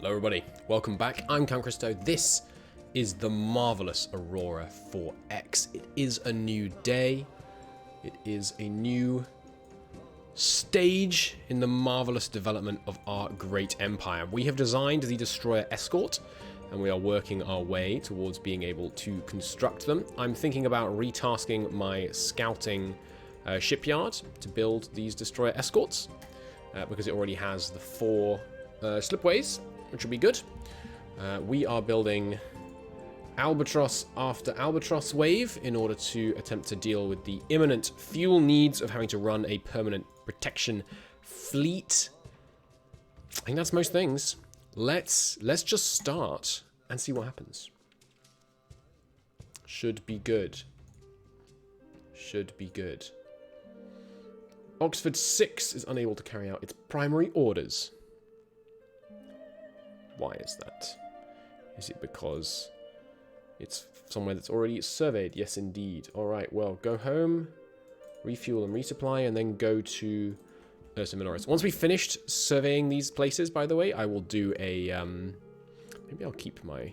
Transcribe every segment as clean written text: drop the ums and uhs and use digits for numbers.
Hello everybody, welcome back. I'm Count Christo. This is the marvelous Aurora 4X. It is a new day. It is a new stage in the marvelous development of our great empire. We have designed the destroyer escort and we are working our way towards being able to construct them. I'm thinking about retasking my scouting shipyard to build these destroyer escorts because it already has the 4 slipways, which will be good. We are building Albatross after Albatross wave in order to attempt to deal with the imminent fuel needs of having to run a permanent protection fleet. I think that's most things. Let's just start and see what happens. Should be good. Should be good. Oxford 6 is unable to carry out its primary orders. Why is that? Is it because it's somewhere that's already surveyed? Yes, indeed. Alright, well, go home, refuel and resupply, and then go to Ursa Minoris. Once we've finished surveying these places, by the way, I will do a... maybe I'll keep my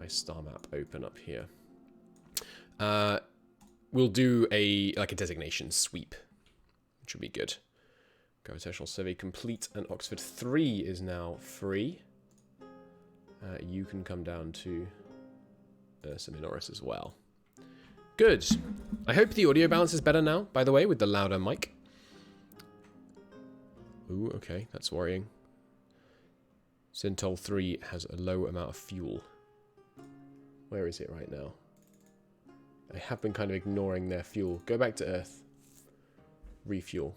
star map open up here. We'll do a designation sweep, which will be good. Gravitational survey complete, and Oxford 3 is now free. You can come down to Ursa Minoris as well. Good. I hope the audio balance is better now, by the way, with the louder mic. Ooh, okay, that's worrying. Centaur 3 has a low amount of fuel. Where is it right now? I have been kind of ignoring their fuel. Go back to Earth. Refuel.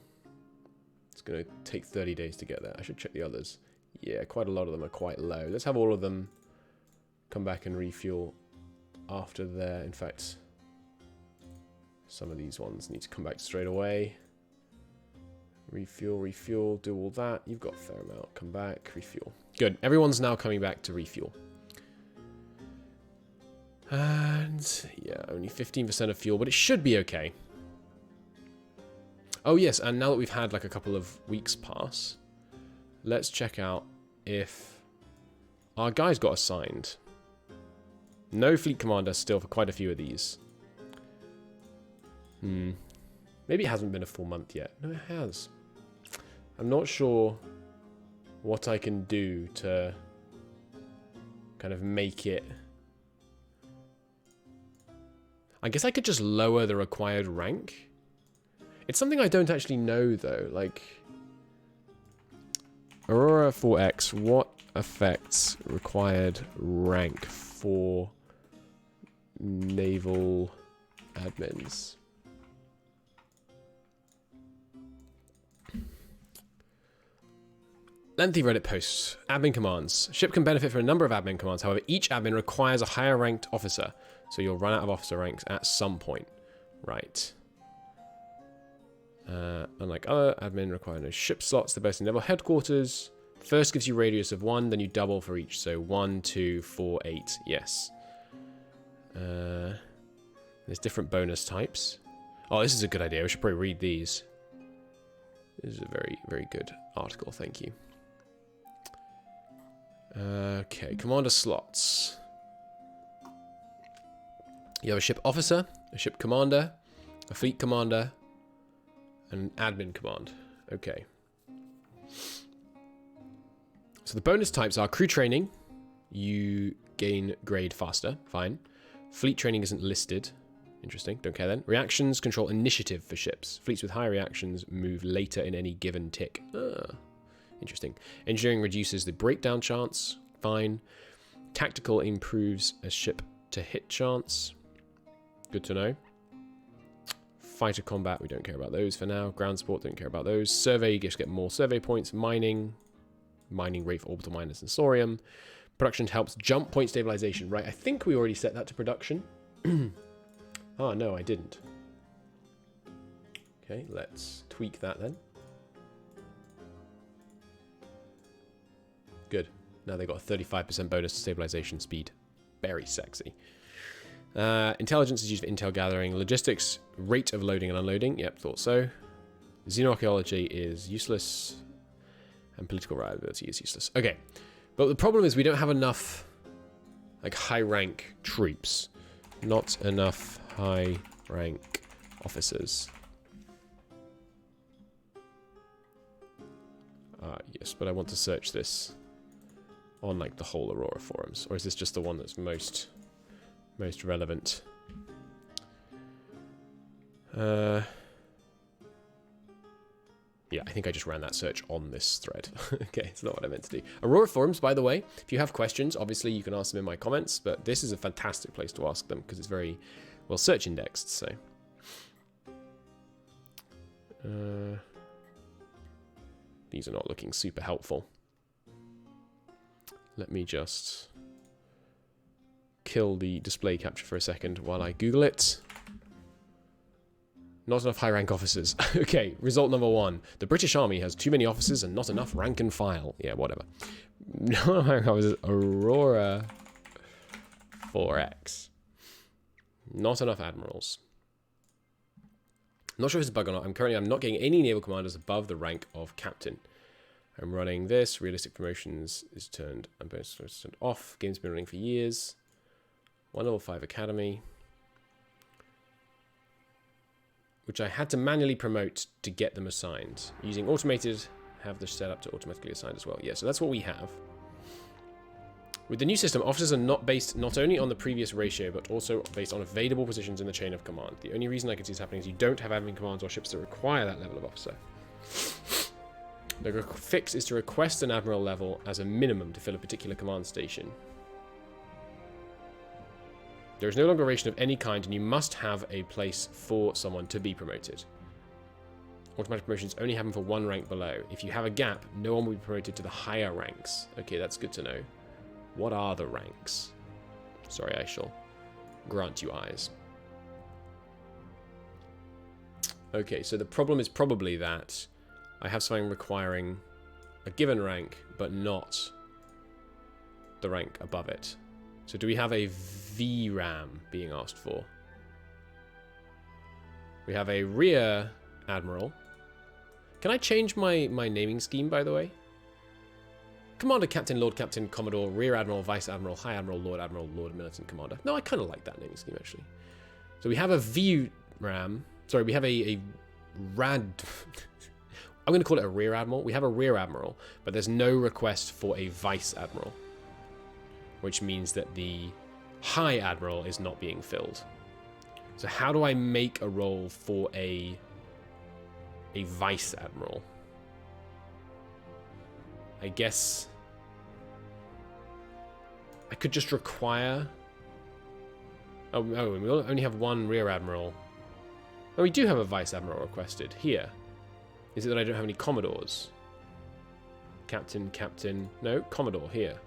It's going to take 30 days to get there. I should check the others. Yeah, quite a lot of them are quite low. Let's have all of them come back and refuel after their... In fact, some of these ones need to come back straight away. Refuel, refuel, do all that. You've got a fair amount. Come back, refuel. Good. Everyone's now coming back to refuel. And, yeah, only 15% of fuel, but it should be okay. Oh yes, and now that we've had like a couple of weeks pass, let's check out if our guys got assigned. No fleet commander still for quite a few of these. Maybe it hasn't been a full month yet. No, it has. I'm not sure what I can do to kind of make it... I guess I could just lower the required rank. It's something I don't actually know, though. Like, Aurora 4X, what affects required rank for naval admins? Lengthy Reddit posts. Admin commands. Ship can benefit from a number of admin commands. However, each admin requires a higher ranked officer. So you'll run out of officer ranks at some point. Right. Unlike other admin require no ship slots, they're based in naval headquarters. First gives you radius of 1, then you double for each. So 1, 2, 4, 8. Yes. There's different bonus types. Oh, this is a good idea. We should probably read these. This is a very, very good article. Thank you. Okay, commander slots. You have a ship officer, a ship commander, a fleet commander, and an admin command. Okay. So the bonus types are crew training. You gain grade faster. Fine. Fleet training isn't listed. Interesting. Don't care then. Reactions control initiative for ships. Fleets with high reactions move later in any given tick. Interesting. Engineering reduces the breakdown chance. Fine. Tactical improves a ship to hit chance. Good to know. Fighter combat, we don't care about those for now. Ground support, don't care about those. Survey, you just get more survey points. Mining rate for orbital miners and Sorium. Production helps jump point stabilization. Right, I think we already set that to production. Oh, no, I didn't. Okay, let's tweak that then. Good. Now they got a 35% bonus to stabilization speed. Very sexy. Intelligence is used for intel gathering. Logistics, rate of loading and unloading. Yep, thought so. Xenoarchaeology is useless. And political reliability is useless. Okay. But the problem is we don't have enough, like, high-rank troops. Not enough high-rank officers. Yes, but I want to search this on, like, the whole Aurora forums. Or is this just the one that's most relevant? Yeah, I think I just ran that search on this thread. Okay, it's not what I meant to do. Aurora forums, by the way, if you have questions, obviously you can ask them in my comments, but this is a fantastic place to ask them because it's very well search indexed, so. These are not looking super helpful. Let me just kill the display capture for a second while I Google it. Not enough high-rank officers. Okay, result number 1. The British Army has too many officers and not enough rank and file. Yeah, whatever. No high-rank officers. Aurora 4X. Not enough admirals. Not sure if it's a bug or not. I'm not getting any naval commanders above the rank of captain. I'm running this. Realistic promotions is turned. I'm turned off. Game's been running for years. 1 level 5 academy. Which I had to manually promote to get them assigned. Using automated, have this set up to automatically assign as well. Yeah, so that's what we have. With the new system, officers are not based not only on the previous ratio, but also based on available positions in the chain of command. The only reason I can see this happening is you don't have admin commands or ships that require that level of officer. The fix is to request an admiral level as a minimum to fill a particular command station. There is no longer a ration of any kind, and you must have a place for someone to be promoted. Automatic promotions only happen for 1 rank below. If you have a gap, no one will be promoted to the higher ranks. Okay, that's good to know. What are the ranks? Sorry, I shall grant you eyes. Okay, so the problem is probably that I have something requiring a given rank, but not the rank above it. So do we have a VRAM being asked for? We have a rear admiral. Can I change my naming scheme, by the way? Commander, Captain, Lord Captain, Commodore, Rear Admiral, Vice Admiral, High Admiral, Lord Admiral, Lord Militant Commander. No, I kind of like that naming scheme, actually. So we have a VRAM. Sorry, we have a RAD... I'm going to call it a Rear Admiral. We have a Rear Admiral, but there's no request for a Vice Admiral. Which means that the High Admiral is not being filled. So how do I make a role for a Vice Admiral? I guess I could just require... Oh, we only have 1 Rear Admiral. Oh, we do have a Vice Admiral requested. Here. Is it that I don't have any Commodores? Captain... No, Commodore, here.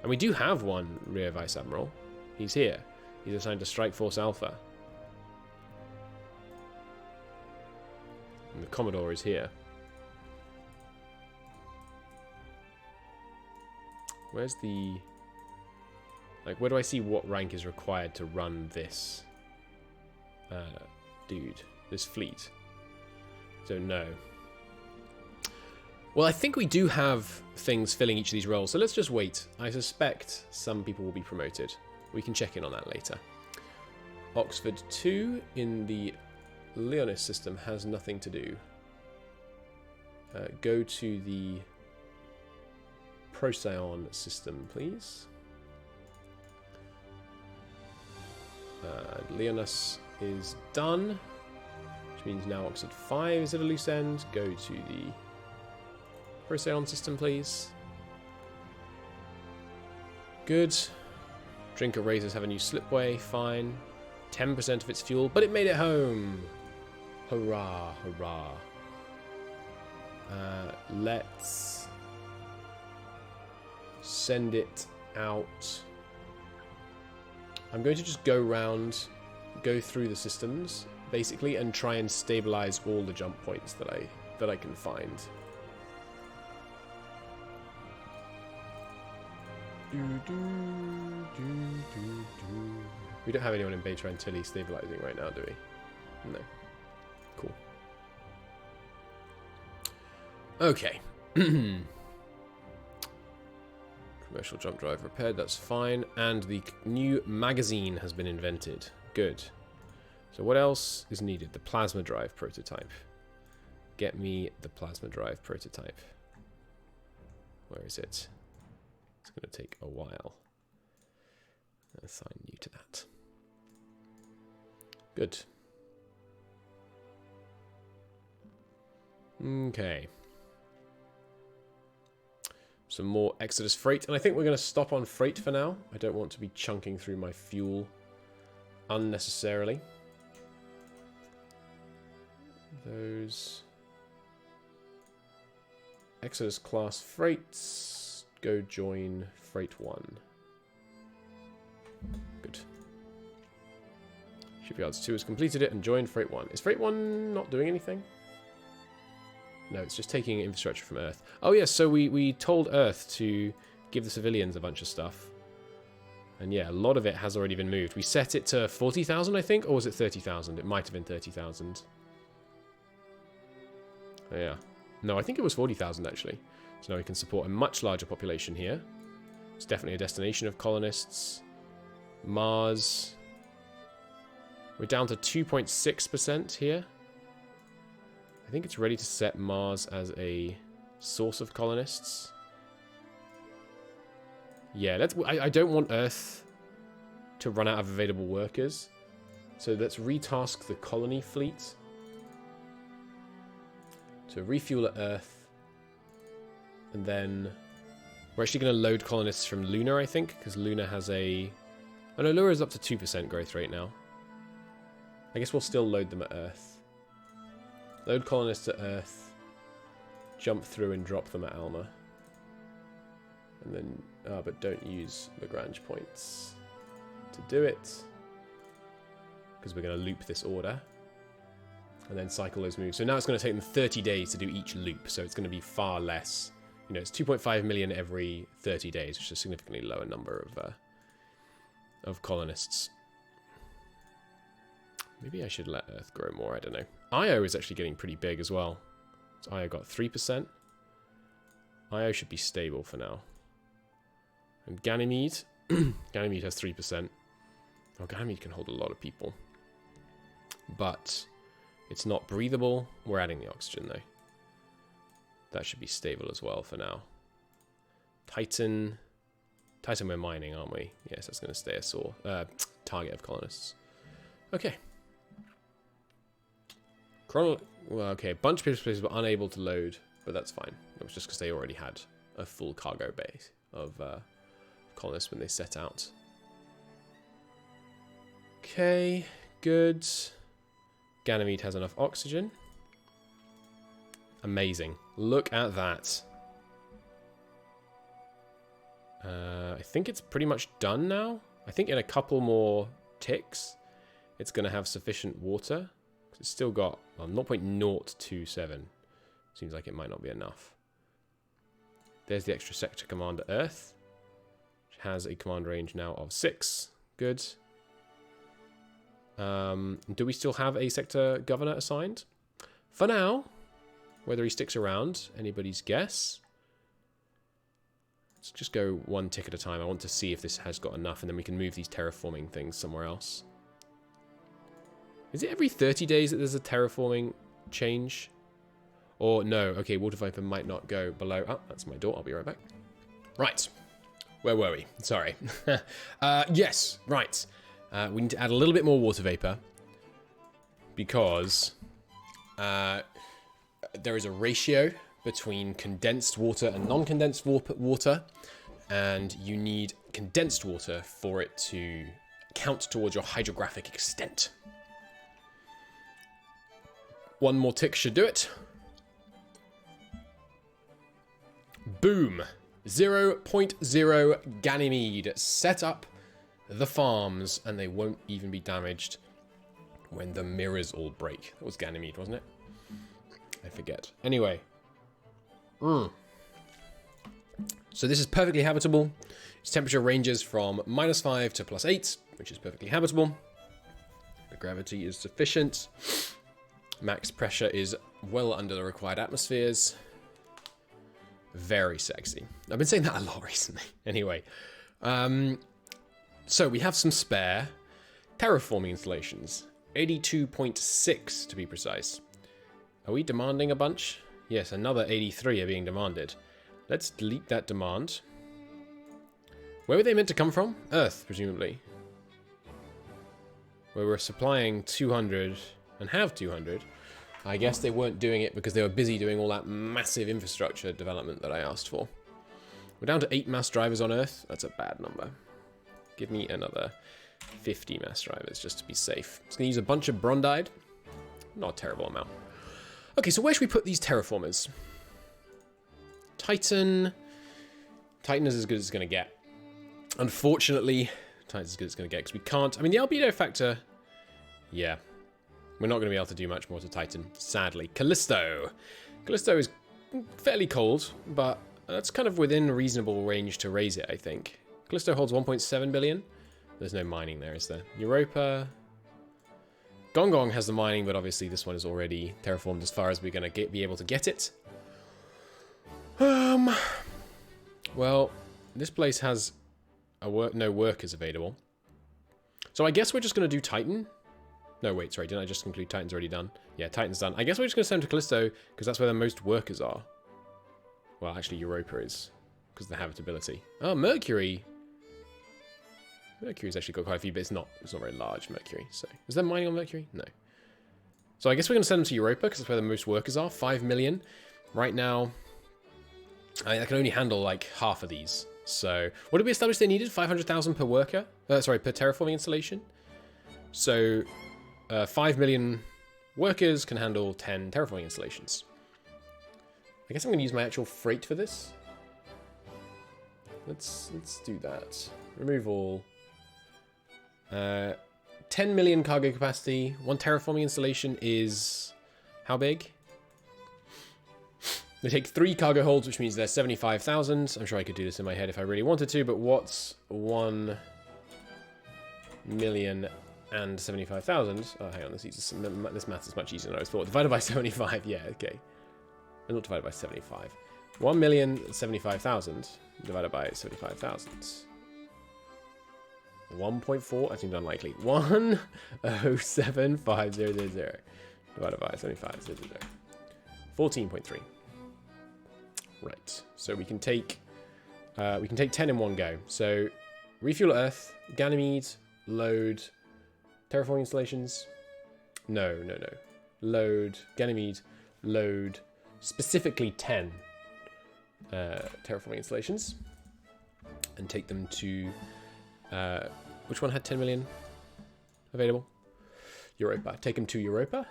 And we do have 1 Rear Vice Admiral. He's here. He's assigned to Strike Force Alpha. And the Commodore is here. Where's the... Like, where do I see what rank is required to run this... dude. This fleet? Don't know. Well, I think we do have things filling each of these roles, so let's just wait. I suspect some people will be promoted. We can check in on that later. Oxford 2 in the Leonis system has nothing to do. Go to the Procyon system, please. Leonis is done, which means now Oxford 5 is at a loose end. Go to the Procyon system, please. Good. Drinker Razors have a new slipway, fine. 10% of its fuel, but it made it home. Hurrah, hurrah. Let's send it out. I'm going to just go through the systems, basically, and try and stabilize all the jump points that I can find. We don't have anyone in Beta Antilles stabilizing right now, do we? No. Cool. Okay. Commercial jump drive repaired, that's fine. And the new magazine has been invented. Good. So what else is needed? The plasma drive prototype. Get me the plasma drive prototype. Where is it? It's going to take a while. Assign you to that. Good. Okay. Some more Exodus freight. And I think we're going to stop on freight for now. I don't want to be chunking through my fuel unnecessarily. Those Exodus class freights. Go join freight 1. Good. Shipyards 2 has completed it and joined freight 1. Is freight 1 not doing anything? No, it's just taking infrastructure from Earth. Oh yes, so we told Earth to give the civilians a bunch of stuff. And yeah, a lot of it has already been moved. We set it to 40,000, I think, or was it 30,000? It might have been 30,000. Oh, yeah. No, I think it was 40,000 actually. So now we can support a much larger population here. It's definitely a destination of colonists. Mars. We're down to 2.6% here. I think it's ready to set Mars as a source of colonists. Yeah, I don't want Earth to run out of available workers. So let's retask the colony fleet to refuel at Earth. And then we're actually going to load colonists from Luna, I think, because Luna has a... Oh no, Luna is up to 2% growth rate now. I guess we'll still load them at Earth. Load colonists at Earth, jump through and drop them at Alma. And then, but don't use Lagrange points to do it. Because we're going to loop this order. And then cycle those moves. So now it's going to take them 30 days to do each loop. So it's going to be far less. You know, it's 2.5 million every 30 days, which is a significantly lower number of colonists. Maybe I should let Earth grow more, I don't know. Io is actually getting pretty big as well. So Io got 3%. Io should be stable for now. And Ganymede. Ganymede has 3%. Oh, Ganymede can hold a lot of people. But it's not breathable. We're adding the oxygen, though. That should be stable as well for now. Titan. Titan we're mining, aren't we? Yes, that's going to stay a target of colonists. Okay. Well, okay, a bunch of places were unable to load, but that's fine. It was just because they already had a full cargo base of colonists when they set out. Okay, good. Ganymede has enough oxygen. Amazing. Look at that. I think it's pretty much done now. I think in a couple more ticks, it's going to have sufficient water. It's still got 0.027. Seems like it might not be enough. There's the extra sector commander Earth, which has a command range now of 6. Good. Do we still have a sector governor assigned? For now, whether he sticks around, anybody's guess. Let's just go one tick at a time. I want to see if this has got enough, and then we can move these terraforming things somewhere else. Is it every 30 days that there's a terraforming change? Or no, okay, Water Viper might not go below. Oh, that's my door. I'll be right back. Right. Where were we? Sorry. Yes, right. We need to add a little bit more water vapor because there is a ratio between condensed water and non-condensed water, and you need condensed water for it to count towards your hydrographic extent. One more tick should do it. Boom. 0.0 Ganymede. Set up the farms, and they won't even be damaged when the mirrors all break. That was Ganymede, wasn't it? I forget. Anyway. So this is perfectly habitable. Its temperature ranges from -5 to +8, which is perfectly habitable. The gravity is sufficient. Max pressure is well under the required atmospheres. Very sexy. I've been saying that a lot recently. Anyway, so we have some spare terraforming installations. 82.6 to be precise. Are we demanding a bunch? Yes, another 83 are being demanded. Let's delete that demand. Where were they meant to come from? Earth, presumably. Where we're supplying 200 and have 200. I guess they weren't doing it because they were busy doing all that massive infrastructure development that I asked for. We're down to 8 mass drivers on Earth. That's a bad number. Give me another 50 mass drivers just to be safe. It's going to use a bunch of Brondide. Not a terrible amount. Okay, so where should we put these terraformers? Titan. Titan is as good as it's going to get. Unfortunately, Titan's as good as it's going to get because we can't. I mean, the albedo factor. Yeah. We're not going to be able to do much more to Titan, sadly. Callisto. Callisto is fairly cold, but that's kind of within reasonable range to raise it, I think. Callisto holds 1.7 billion. There's no mining there, is there? Europa. Gong Gong has the mining, but obviously this one is already terraformed as far as we're going to be able to get it. Well, this place has no workers available. So I guess we're just going to do Titan. No, wait, sorry, didn't I just conclude Titan's already done? Yeah, Titan's done. I guess we're just going to send them to Callisto, because that's where the most workers are. Well, actually, Europa is, because of the habitability. Oh, Mercury. Mercury's actually got quite a few, but it's not very large, Mercury. So, is there mining on Mercury? No. So I guess we're going to send them to Europa, because that's where the most workers are. 5 million. Right now, I can only handle, like, half of these. So, what did we establish they needed? 500,000 per worker? Sorry, per terraforming installation? So 5 million workers can handle 10 terraforming installations. I guess I'm going to use my actual freight for this. Let's do that. Remove all. 10 million cargo capacity. 1 terraforming installation is how big? They take 3 cargo holds, which means they're 75,000. I'm sure I could do this in my head if I really wanted to, but what's 1 million and 75,000? Oh, hang on, this math is much easier than I was thought. Divided by 75, yeah, okay. Not divided by 75. 1,075,000 divided by 75,000. 1.4, that seems unlikely. 1,075,000 divided by 75,000. 14.3. Right, so we can take 10 in one go. So refuel Earth, Ganymede, load, terraforming installations. No. Load, Ganymede, load, specifically 10 terraforming installations, and take them to which one had 10 million available? Europa. Take them to Europa.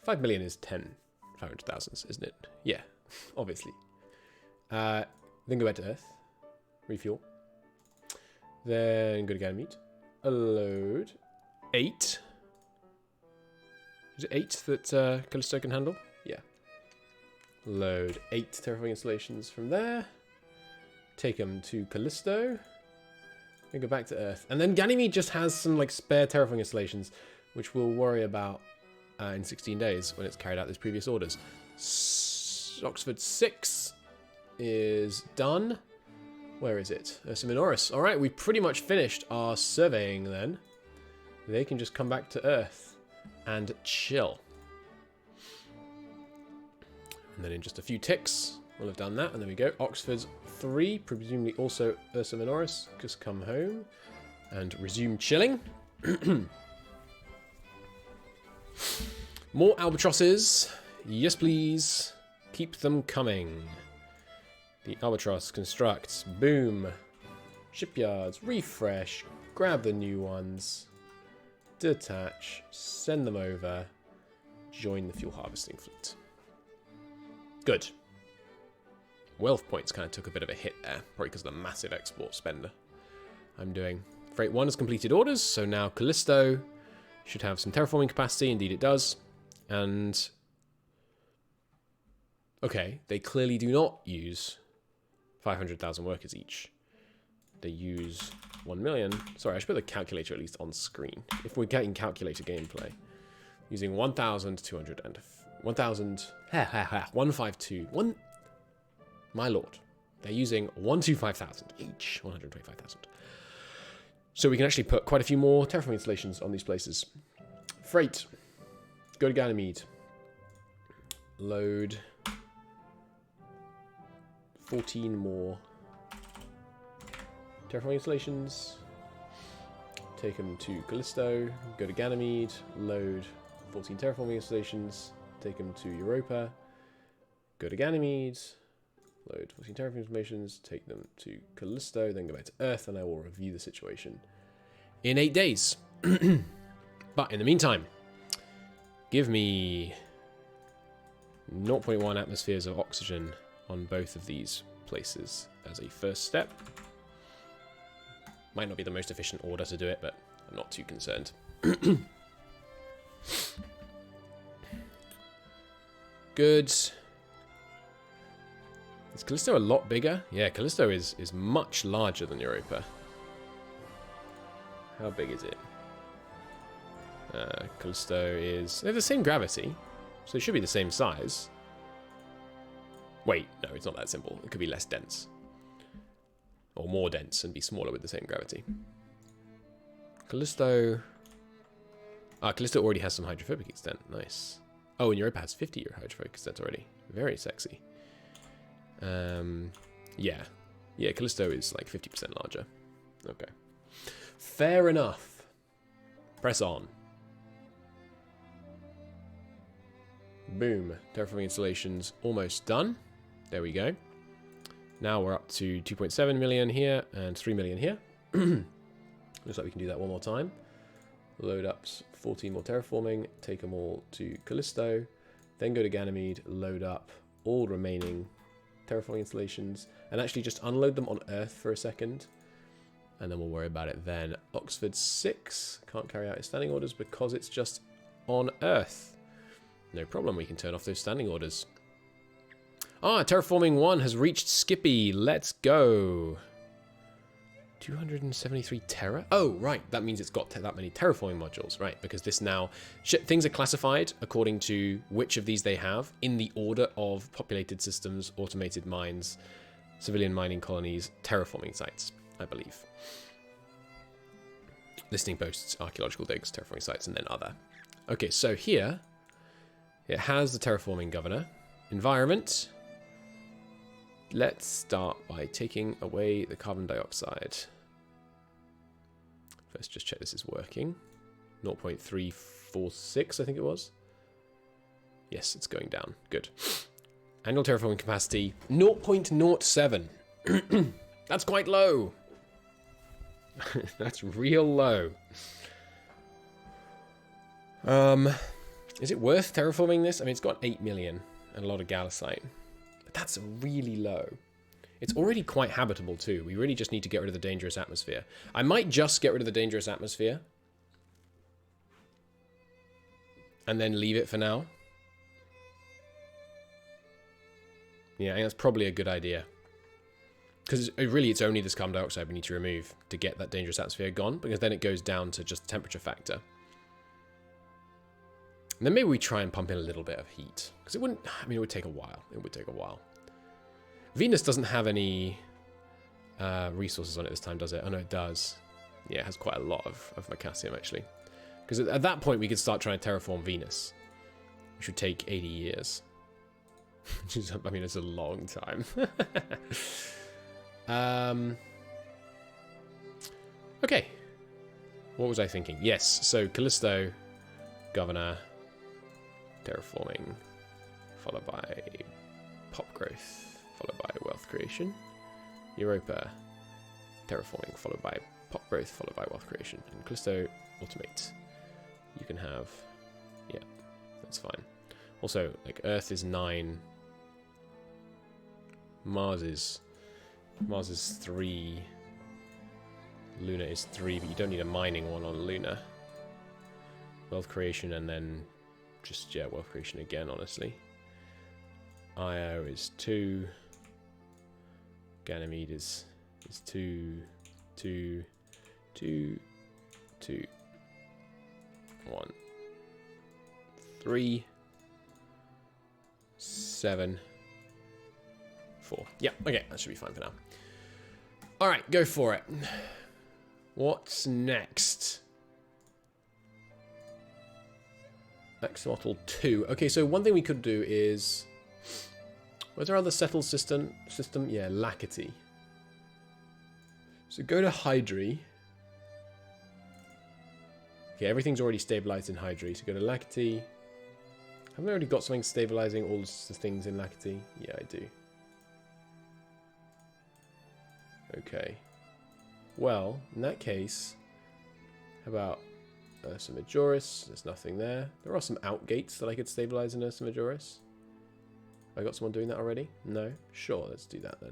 5 million is 10 500,000s, isn't it? Yeah, obviously. Then go back to Earth. Refuel. Then go to Ganymede. A load. 8. Is it 8 that Callisto can handle? Yeah. Load 8 terraforming installations from there. Take them to Callisto. Then go back to Earth. And then Ganymede just has some like spare terraforming installations, which we'll worry about in 16 days when it's carried out those previous orders. Oxford 6 is done. Where is it? Ursa Minoris. Alright, we pretty much finished our surveying then. They can just come back to Earth and chill. And then in just a few ticks, we'll have done that. And there we go. Oxford's 3, presumably also Ursa Minoris. Just come home and resume chilling. More albatrosses. Yes, please. Keep them coming. The albatross constructs. Boom. Shipyards. Refresh. Grab the new ones. Detach. Send them over. Join the fuel harvesting fleet. Good. Wealth points kind of took a bit of a hit there. Probably because of the massive export spender I'm doing. Freight 1 has completed orders. So now Callisto should have some terraforming capacity. Indeed it does. And okay, they clearly do not use 500,000 workers each. They use 1 million. Sorry, I should put the calculator at least on screen. If we're getting calculator gameplay. Using 1,200 and 1,000. 152. My lord. They're using 125,000 each. 125,000. So we can actually put quite a few more terraforming installations on these places. Freight. Go to Ganymede. Load 14 more terraforming installations. Take them to Callisto. Go to Ganymede. Load 14 terraforming installations. Take them to Europa. Go to Ganymede. Load 14 terraforming installations. Take them to Callisto. Then go back to Earth, and I will review the situation in 8 days. But in the meantime, give me 0.1 atmospheres of oxygen on both of these places as a first step. Might not be the most efficient order to do it, but I'm not too concerned. Good. Is Callisto a lot bigger? Yeah, Callisto is much larger than Europa. How big is it? Callisto is... They have the same gravity, so it should be the same size. Wait, no, it's not that simple. It could be less dense. Or more dense and be smaller with the same gravity. Callisto... Callisto already has some hydrophobic extent. Nice. Oh, and Europa has 50 hydrophobic extent already. Very sexy. Yeah. Yeah, Callisto is like 50% larger. Okay. Fair enough. Press on. Boom. Terraforming installations almost done. There we go. Now we're up to 2.7 million here and 3 million here. Looks like we can do that one more time. Load up 14 more terraforming. Take them all to Callisto. Then go to Ganymede. Load up all remaining terraforming installations. And actually just unload them on Earth for a second. And then we'll worry about it then. Oxford 6. Can't carry out its standing orders because it's just on Earth. No problem, we can turn off those standing orders. Terraforming 1 has reached Skippy. Let's go. 273 Terra? Oh, right. That means it's got that many terraforming modules, right? Because this now... things are classified according to which of these they have in the order of populated systems, automated mines, civilian mining colonies, terraforming sites, I believe. Listing posts, archaeological digs, terraforming sites, and then other. Okay, so here... It has the terraforming governor. Environment. Let's start by taking away the carbon dioxide. First, just check this is working. 0.346, I think it was. Yes, it's going down. Good. Annual terraforming capacity, 0.07. That's quite low. That's real low. Is it worth terraforming this? I mean, it's got 8 million and a lot of gallicite. But that's really low. It's already quite habitable too. We really just need to get rid of the dangerous atmosphere. I might just get rid of the dangerous atmosphere. And then leave it for now. Yeah, I think that's probably a good idea. Because really it's only this carbon dioxide we need to remove to get that dangerous atmosphere gone. Because then it goes down to just the temperature factor. And then maybe we try and pump in a little bit of heat. Because it wouldn't... I mean, it would take a while. It would take a while. Venus doesn't have any resources on it this time, does it? Oh, no, it does. Yeah, it has quite a lot of Macassium, actually. Because at that point, we could start trying to terraform Venus. Which would take 80 years. I mean, it's a long time. Okay. What was I thinking? Yes, so Callisto, Governor... Terraforming, followed by pop growth, followed by wealth creation. Europa, terraforming, followed by pop growth, followed by wealth creation. And Callisto, automate. You can have, yeah, that's fine. Also, like Earth is 9. Mars is 3. Luna is 3, but you don't need a mining one on Luna. Wealth creation and then just, yeah, wealth creation again, honestly. Io is 2. Ganymede is 2, 2, 2, 2, 1, 3. 7, 4. Yeah, okay, that should be fine for now. All right, go for it. What's next? Axolotl 2. Okay, so one thing we could do is... Where's our other settled system? Yeah, Lackety. So go to Hydri. Okay, everything's already stabilized in Hydri. So go to Lackety. Haven't I already got something stabilizing all the things in Lackety? Yeah, I do. Okay. Well, in that case, how about Ursa Majoris? There's nothing there. There are some outgates that I could stabilize in Ursa Majoris. I got someone doing that already? No? Sure, let's do that then.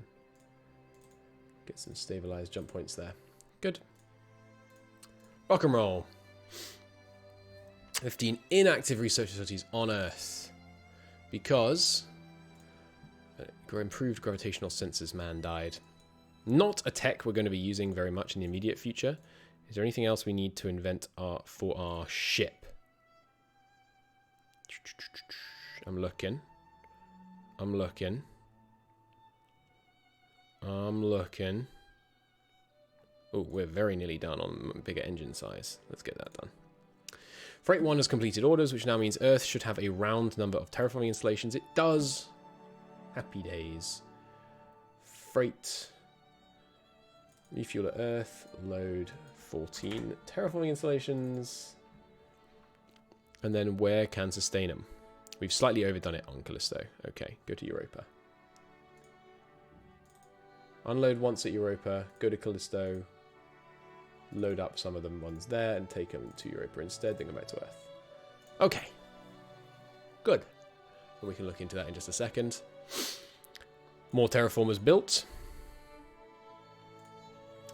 Get some stabilized jump points there. Good. Rock and roll. 15 inactive research facilities on Earth. Because improved gravitational sensors man died. Not a tech we're going to be using very much in the immediate future. Is there anything else we need to invent for our ship? I'm looking. I'm looking. Oh, we're very nearly done on bigger engine size. Let's get that done. Freight 1 has completed orders, which now means Earth should have a round number of terraforming installations. It does. Happy days. Freight. Refuel at Earth. Load 14 terraforming installations. And then where can sustain them? We've slightly overdone it on Callisto. Okay, go to Europa. Unload once at Europa. Go to Callisto. Load up some of the ones there and take them to Europa instead. Then go back to Earth. Okay. Good. And we can look into that in just a second. More terraformers built.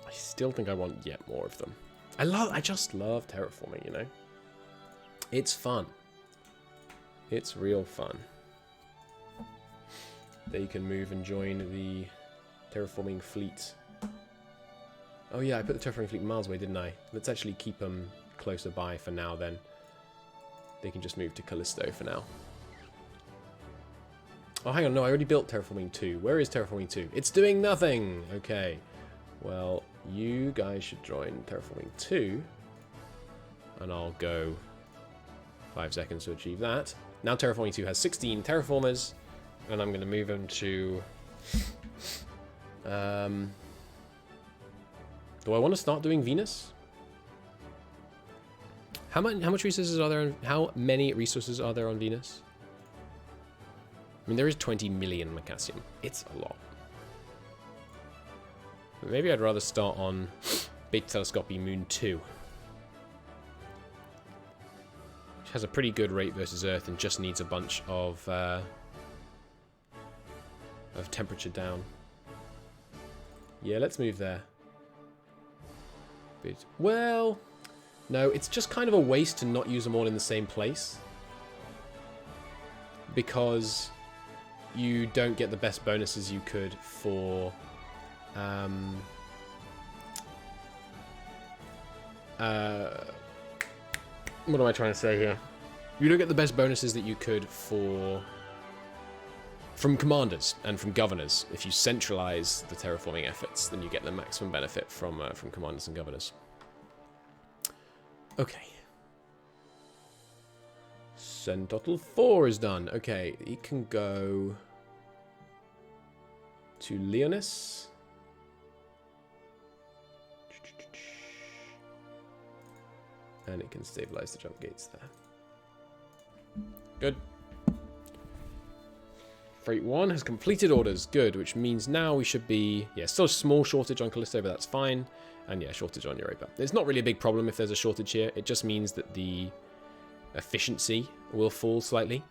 I still think I want yet more of them. I just love terraforming, you know. It's fun. It's real fun. They can move and join the terraforming fleet. Oh yeah, I put the terraforming fleet miles away, didn't I? Let's actually keep them closer by for now then. They can just move to Callisto for now. Oh, hang on, no, I already built Terraforming 2. Where is Terraforming 2? It's doing nothing! Okay. Well, you guys should join Terraforming 2. And I'll go 5 seconds to achieve that. Now Terraforming 2 has 16 terraformers. And I'm going to move them to... do I want to start doing Venus? How much resources are there? How many resources are there on Venus? I mean, there is 20 million Macassium. It's a lot. But maybe I'd rather start on Beta Telescope Moon 2. Which has a pretty good rate versus Earth and just needs a bunch of temperature down. Yeah, let's move there. Well, no, it's just kind of a waste to not use them all in the same place. Because you don't get the best bonuses you could for... what am I trying to say here? You don't get the best bonuses that you could from commanders and from governors. If you centralize the terraforming efforts, then you get the maximum benefit from commanders and governors. Okay. Centotl 4 is done. Okay, it can go to Leonis. And it can stabilize the jump gates there. Good. Freight 1 has completed orders. Good, which means now we should be... Yeah, still a small shortage on Callisto, but that's fine. And yeah, shortage on Europa. It's not really a big problem if there's a shortage here. It just means that the efficiency will fall slightly.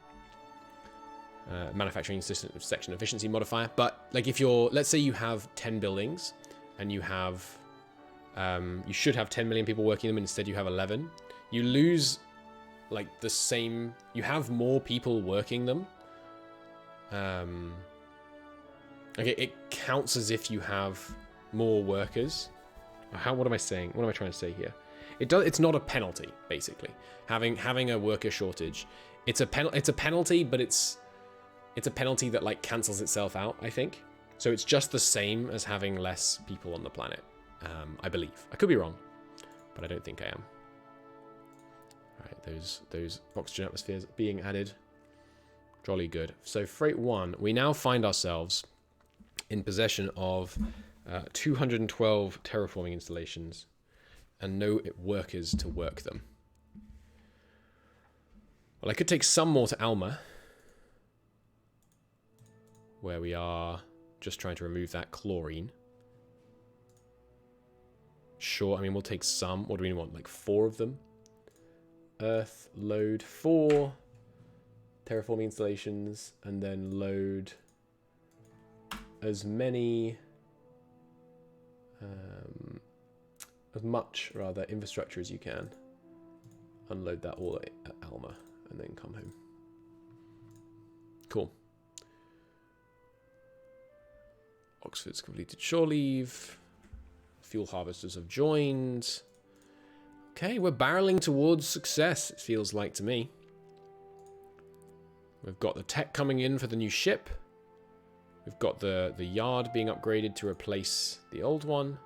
Manufacturing section efficiency modifier. But like if you're... Let's say you have 10 buildings and you have... you should have 10 million people working them and instead you have 11. You lose like the same... You have more people working them. Okay, it counts as if you have more workers. What am I saying? What am I trying to say here? It's not a penalty, basically. Having a worker shortage. It's a penalty, but it's It's a penalty that like cancels itself out, I think. So it's just the same as having less people on the planet, I believe. I could be wrong, but I don't think I am. All right, those oxygen atmospheres being added. Jolly good. So freight 1, we now find ourselves in possession of 212 terraforming installations and no workers to work them. Well, I could take some more to Alma, where we are just trying to remove that chlorine. Sure, I mean, we'll take some. What do we want? Like 4 of them? Earth, load 4 terraforming installations, and then load as many, as much, rather, infrastructure as you can. Unload that all at Alma, and then come home. Cool. Oxford's completed shore leave. Fuel harvesters have joined. Okay, we're barreling towards success, it feels like to me. We've got the tech coming in for the new ship. We've got the yard being upgraded to replace the old one.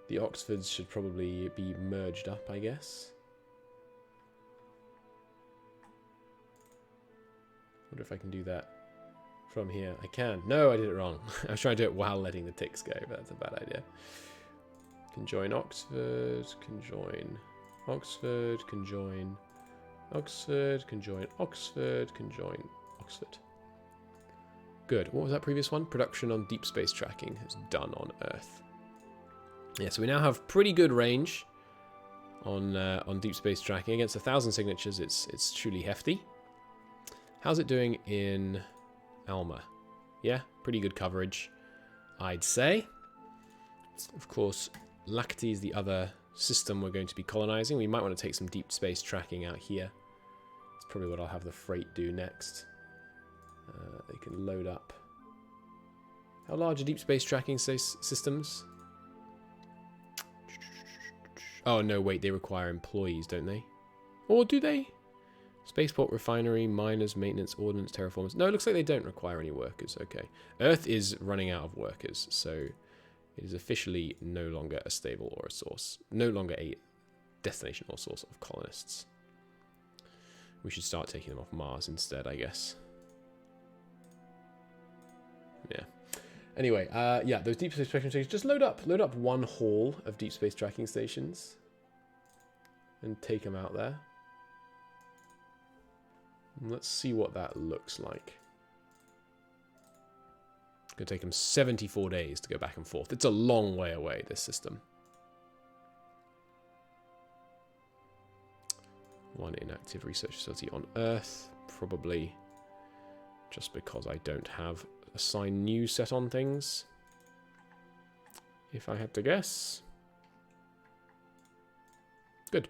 The Oxfords should probably be merged up, I guess. Wonder if I can do that from here. I can. No, I did it wrong. I was trying to do it while letting the ticks go, but that's a bad idea. Can join Oxford, can join Oxford, can join Oxford, can join Oxford, can join Oxford. Good. What was that previous one? Production on deep space tracking is done on Earth. Yeah, so we now have pretty good range on deep space tracking. Against 1,000 signatures, it's truly hefty. How's it doing in Alma? Yeah, pretty good coverage, I'd say. Of course, Lacti is the other system we're going to be colonizing. We might want to take some deep space tracking out here. That's probably what I'll have the freight do next. They can load up. How large are deep space tracking systems? Oh, no, wait, they require employees, don't they? Or do they? Spaceport, refinery, miners, maintenance, ordnance, terraformers. No, it looks like they don't require any workers. Okay. Earth is running out of workers, so it is officially no longer a stable or a source. No longer a destination or source of colonists. We should start taking them off Mars instead, I guess. Yeah. Anyway, yeah, those deep space tracking stations, just load up one hall of deep space tracking stations and take them out there. And let's see what that looks like. It's going to take them 74 days to go back and forth. It's a long way away, this system. One inactive research facility on Earth, probably just because I don't have assign new set on things, if I had to guess. Good.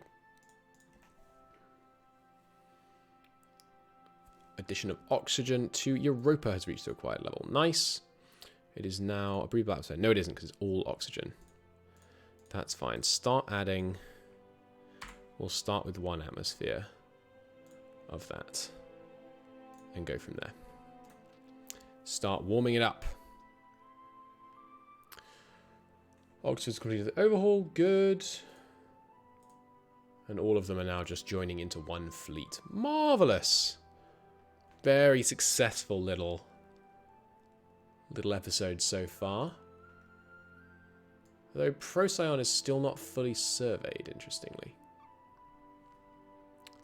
Addition of oxygen to Europa has reached the required level. Nice. It is now a breathable atmosphere. No, it isn't, because it's all oxygen. That's fine. Start adding. We'll start with 1 atmosphere of that and go from there. Start warming it up. Oxford's completed the overhaul. Good. And all of them are now just joining into one fleet. Marvelous. Very successful little episode so far. Though Procyon is still not fully surveyed, interestingly.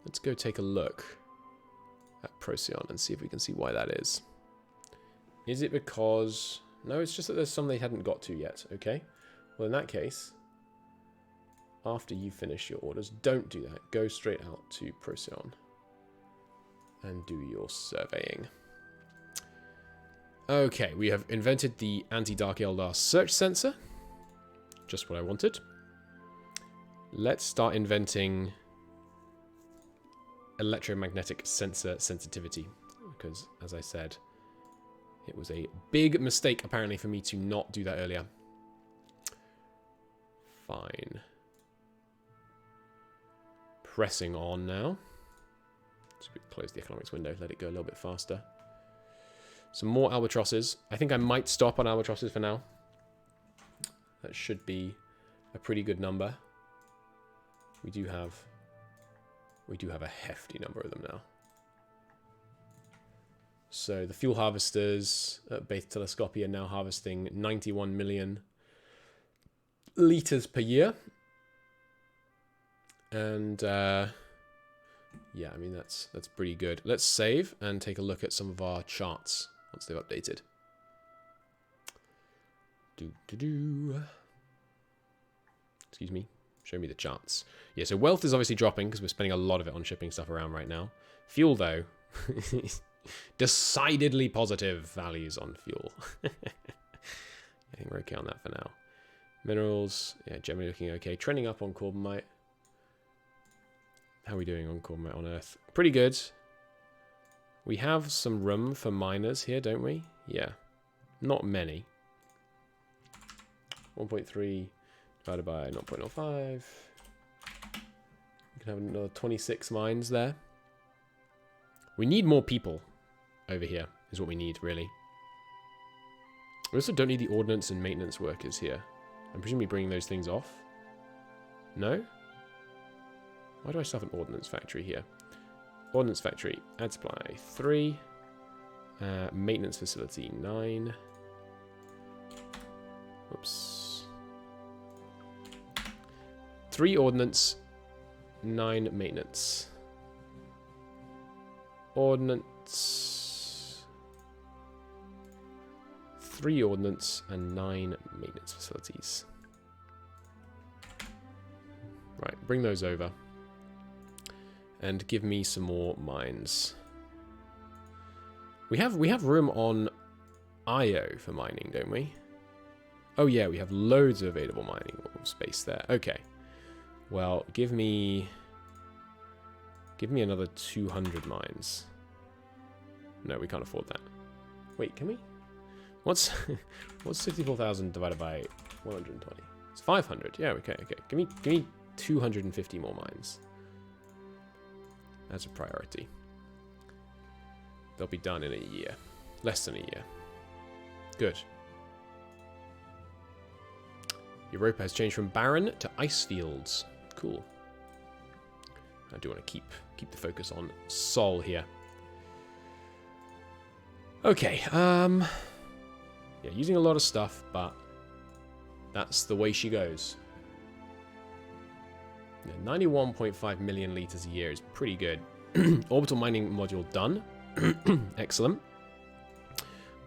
Let's go take a look at Procyon and see if we can see why that is. Is it because... No, it's just that there's some they hadn't got to yet. Okay. Well, in that case, after you finish your orders, don't do that. Go straight out to Procyon and do your surveying. Okay, we have invented the anti-Dark Eldar search sensor. Just what I wanted. Let's start inventing electromagnetic sensor sensitivity. Because, as I said, it was a big mistake, apparently, for me to not do that earlier. Fine. Pressing on now. Just close the economics window, let it go a little bit faster. Some more albatrosses. I think I might stop on albatrosses for now. That should be a pretty good number. We do have a hefty number of them now. So the fuel harvesters at Beta Telescopy are now harvesting 91 million liters per year. And yeah, I mean that's pretty good. Let's save and take a look at some of our charts once they've updated. Excuse me. Show me the charts. Yeah, so wealth is obviously dropping because we're spending a lot of it on shipping stuff around right now. Fuel, though, decidedly positive values on fuel. I think we're okay on that for now. Minerals, yeah, generally looking okay. Trending up on Corbomite. How are we doing on Corbomite on Earth? Pretty good. We have some room for miners here, don't we? Yeah. Not many. 1.3 divided by 0.05. We can have another 26 mines there. We need more people over here, is what we need, really. We also don't need the ordnance and maintenance workers here. I'm presumably bringing those things off. No? Why do I still have an ordnance factory here? Ordnance factory, add supply 3. Maintenance facility 9. Oops. 3 ordnance, 9 maintenance. Ordnance. 3 ordnance and 9 maintenance facilities. Right, bring those over. And give me some more mines. We have room on IO for mining, don't we? Oh yeah, we have loads of available mining space there. Okay. Well, give me another 200 mines. No, we can't afford that. Wait, can we? What's 64,000 divided by 120? It's 500. Yeah, okay. Give me 250 more mines. As a priority. They'll be done in a year. Less than a year. Good. Europa has changed from barren to ice fields. Cool. I do want to keep the focus on Sol here. Okay, yeah, using a lot of stuff, but that's the way she goes. Yeah, 91.5 million liters a year is pretty good. Orbital mining module done. Excellent.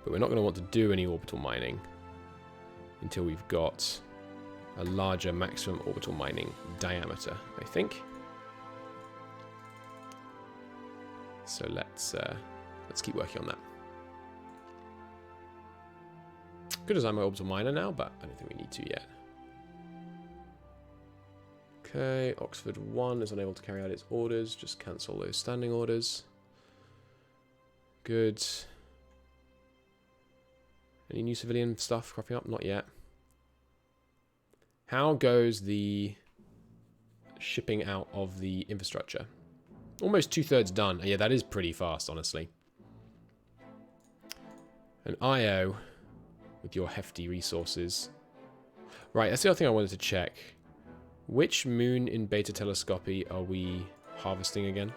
But we're not going to want to do any orbital mining until we've got a larger maximum orbital mining diameter, I think. So let's keep working on that. Good as I'm an orbital miner now, but I don't think we need to yet. Okay, Oxford 1 is unable to carry out its orders. Just cancel those standing orders. Good. Any new civilian stuff cropping up? Not yet. How goes the shipping out of the infrastructure? Almost 2/3 done. Yeah, that is pretty fast, honestly. And IO, with your hefty resources. Right, that's the other thing I wanted to check. Which moon in Beta Telescopy are we harvesting again?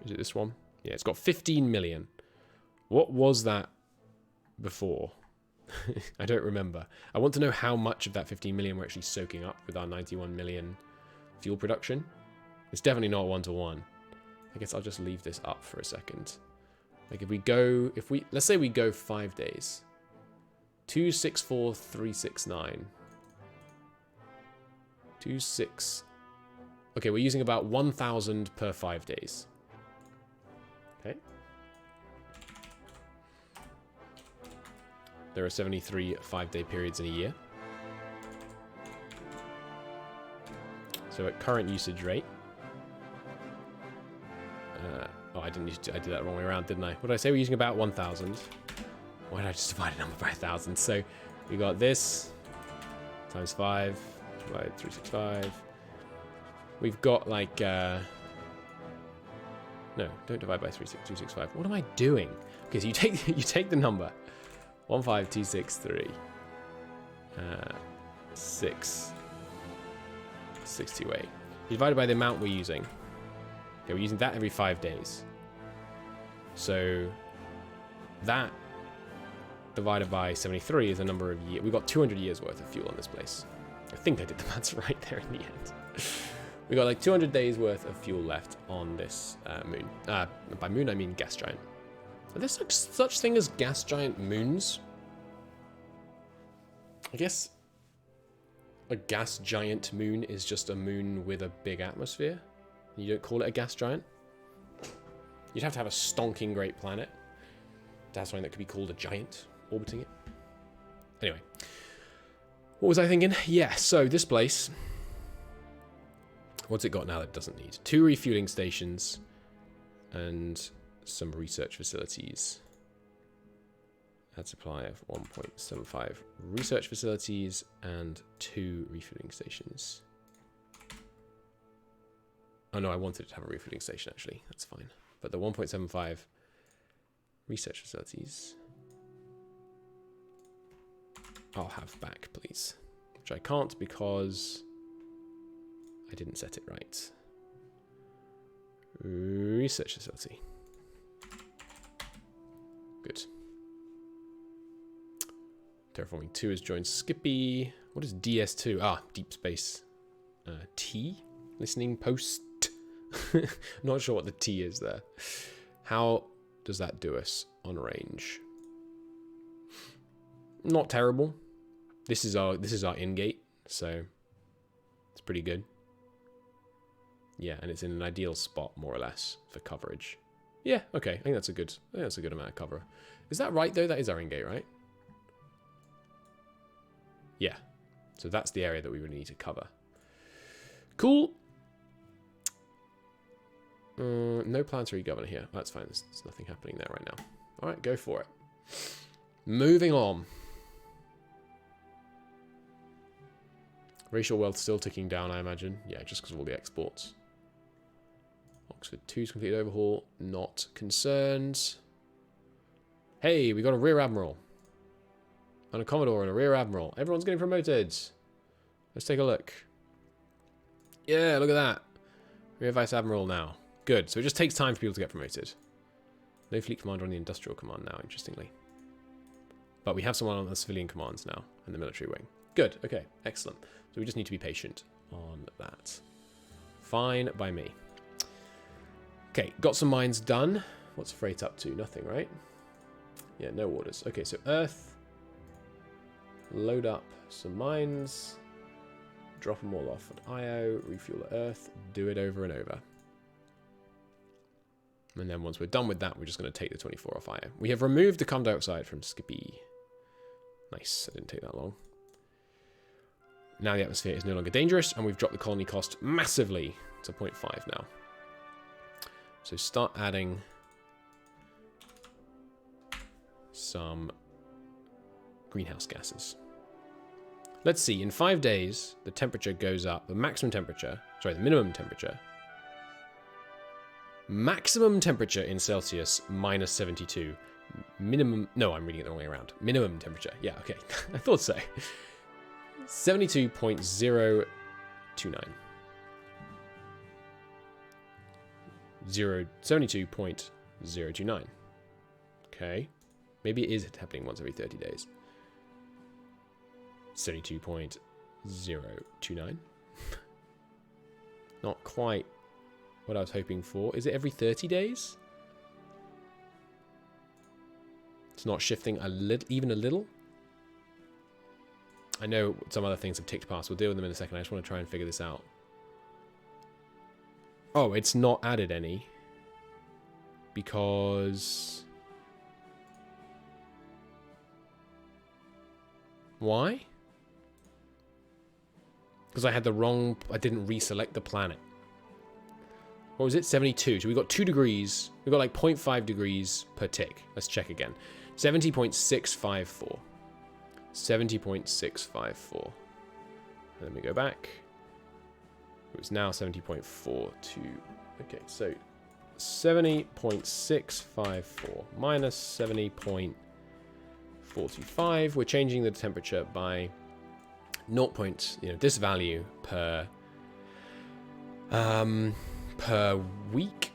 Is it this one? Yeah, it's got 15 million. What was that before? I don't remember. I want to know how much of that 15 million we're actually soaking up with our 91 million fuel production. It's definitely not 1-to-1. I guess I'll just leave this up for a second. Like let's say we go 5 days. 264,369. 26. Okay, we're using about 1,000 per 5 days. Okay. There are 73 5-day periods in a year. So at current usage rate. Oh, I did that the wrong way around, didn't I? What did I say? We're using about 1,000. Why did I just divide a number by 1,000? So we got this times 5 divided 365. We've got like... No, don't divide by 36265. What am I doing? Okay, so you take the number 15263 628. You divide it by the amount we're using. Okay, we're using that every 5 days. So that divided by 73 is the number of years. We've got 200 years worth of fuel on this place. I think I did the maths right there in the end. We got like 200 days worth of fuel left on this moon. By moon, I mean gas giant. Are there such thing as gas giant moons? I guess a gas giant moon is just a moon with a big atmosphere. You don't call it a gas giant. You'd have to have a stonking great planet to have something that could be called a giant orbiting it. Anyway, what was I thinking? Yeah, so this place... What's it got now that it doesn't need? 2 refueling stations and some research facilities. Add supply of 1.75 research facilities and 2 refueling stations. Oh no, I wanted it to have a refueling station actually. That's fine. But the 1.75 research facilities I'll have back, please. Which I can't because I didn't set it right. Research facility. Good. Terraforming 2 has joined Skippy. What is DS2? Ah, Deep Space T? Listening post? Not sure what the T is there. How does that do us on range? Not terrible. This is our in-gate, so it's pretty good. Yeah, and it's in an ideal spot, more or less, for coverage. Yeah, okay. I think that's a good amount of cover. Is that right though? That is our in-gate, right? Yeah. So that's the area that we would need to cover. Cool. No planetary governor here. That's fine. There's nothing happening there right now. All right, go for it. Moving on. Racial wealth still ticking down, I imagine. Yeah, just because of all the exports. Oxford 2's complete overhaul. Not concerned. Hey, we got a rear admiral. And a commodore and a rear admiral. Everyone's getting promoted. Let's take a look. Yeah, look at that. Rear vice admiral now. Good. So it just takes time for people to get promoted. No fleet commander on the industrial command now, interestingly. But we have someone on the civilian commands now in the military wing. Good. Okay. Excellent. So we just need to be patient on that. Fine by me. Okay. Got some mines done. What's freight up to? Nothing, right? Yeah, no orders. Okay, so Earth. Load up some mines. Drop them all off at Io. Refuel at Earth. Do it over and over. And then once we're done with that, we're just going to take the 24 off Io. We have removed the carbon dioxide from Skippy. Nice. That didn't take that long. Now the atmosphere is no longer dangerous, and we've dropped the colony cost massively to 0.5 now. So start adding some greenhouse gases. Let's see, in 5 days, the temperature goes up, the maximum temperature, sorry, the minimum temperature. Maximum temperature in Celsius, minus 72. Minimum, no, I'm reading it the wrong way around. Minimum temperature, yeah, okay, I thought so. 72.029. 72.029. Okay. Maybe it is happening once every 30 days. 72.029. Not quite what I was hoping for. Is it every 30 days? It's not shifting a little, even a little. I know some other things have ticked past. We'll deal with them in a second. I just want to try and figure this out. Oh, it's not added any. Because... Why? Because I had the wrong... I didn't reselect the planet. What was it? 72. So we got 2 degrees. We got like 0.5 degrees per tick. Let's check again. 70.654. 70.654. And then we go back. It was now 70.42. Okay, so 70.654 minus 70.45. We're changing the temperature by 0. This value per week.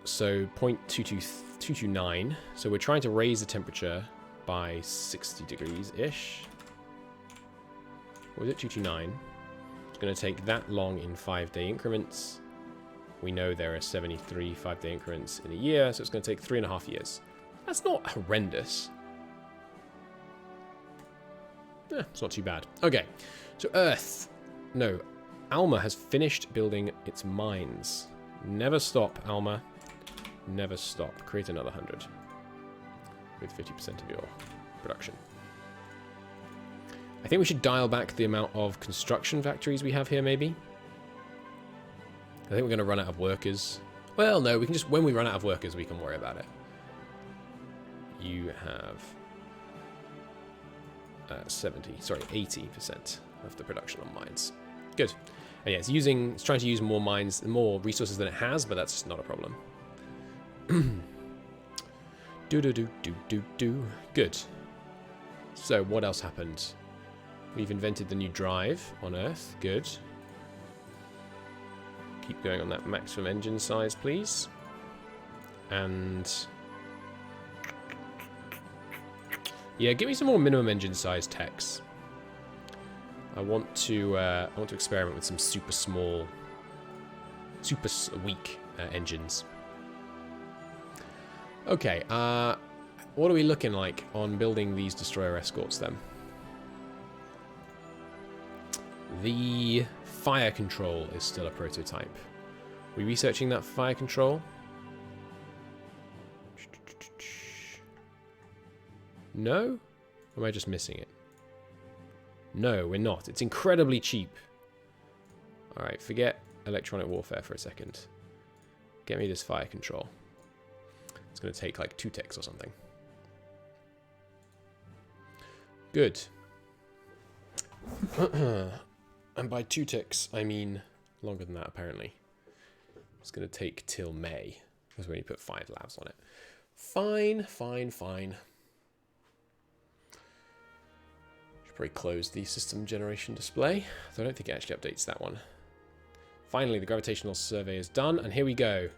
So 0.229. So we're trying to raise the temperature by 60 degrees-ish. Or was it 229? It's going to take that long in 5-day increments. We know there are 73 5-day increments in a year, so it's going to take 3.5 years. That's not horrendous. It's not too bad. Okay, so Earth. No, Alma has finished building its mines. Never stop, Alma. Never stop. Create another 100 with 50% of your production. I think we should dial back the amount of construction factories we have here, maybe. I think we're going to run out of workers. Well, no, we can just, when we run out of workers, we can worry about it. You have 80% of the production on mines. Good. And yeah, it's trying to use more mines, more resources than it has, but that's not a problem. Good. So what else happened? We've invented the new drive on Earth. Good. Keep going on that maximum engine size, please. And yeah, give me some more minimum engine size techs. I want to experiment with some super small, super weak engines. Okay, what are we looking like on building these destroyer escorts then? The fire control is still a prototype. Are we researching that fire control? No? Or am I just missing it? No, we're not. It's incredibly cheap. Alright, forget electronic warfare for a second. Get me this fire control. It's going to take like 2 ticks or something. Good. And by 2 ticks, I mean longer than that, apparently. It's going to take till May. That's when you put 5 labs on it. Fine. Should probably close the system generation display. Though I don't think it actually updates that one. Finally, the gravitational survey is done, and here we go.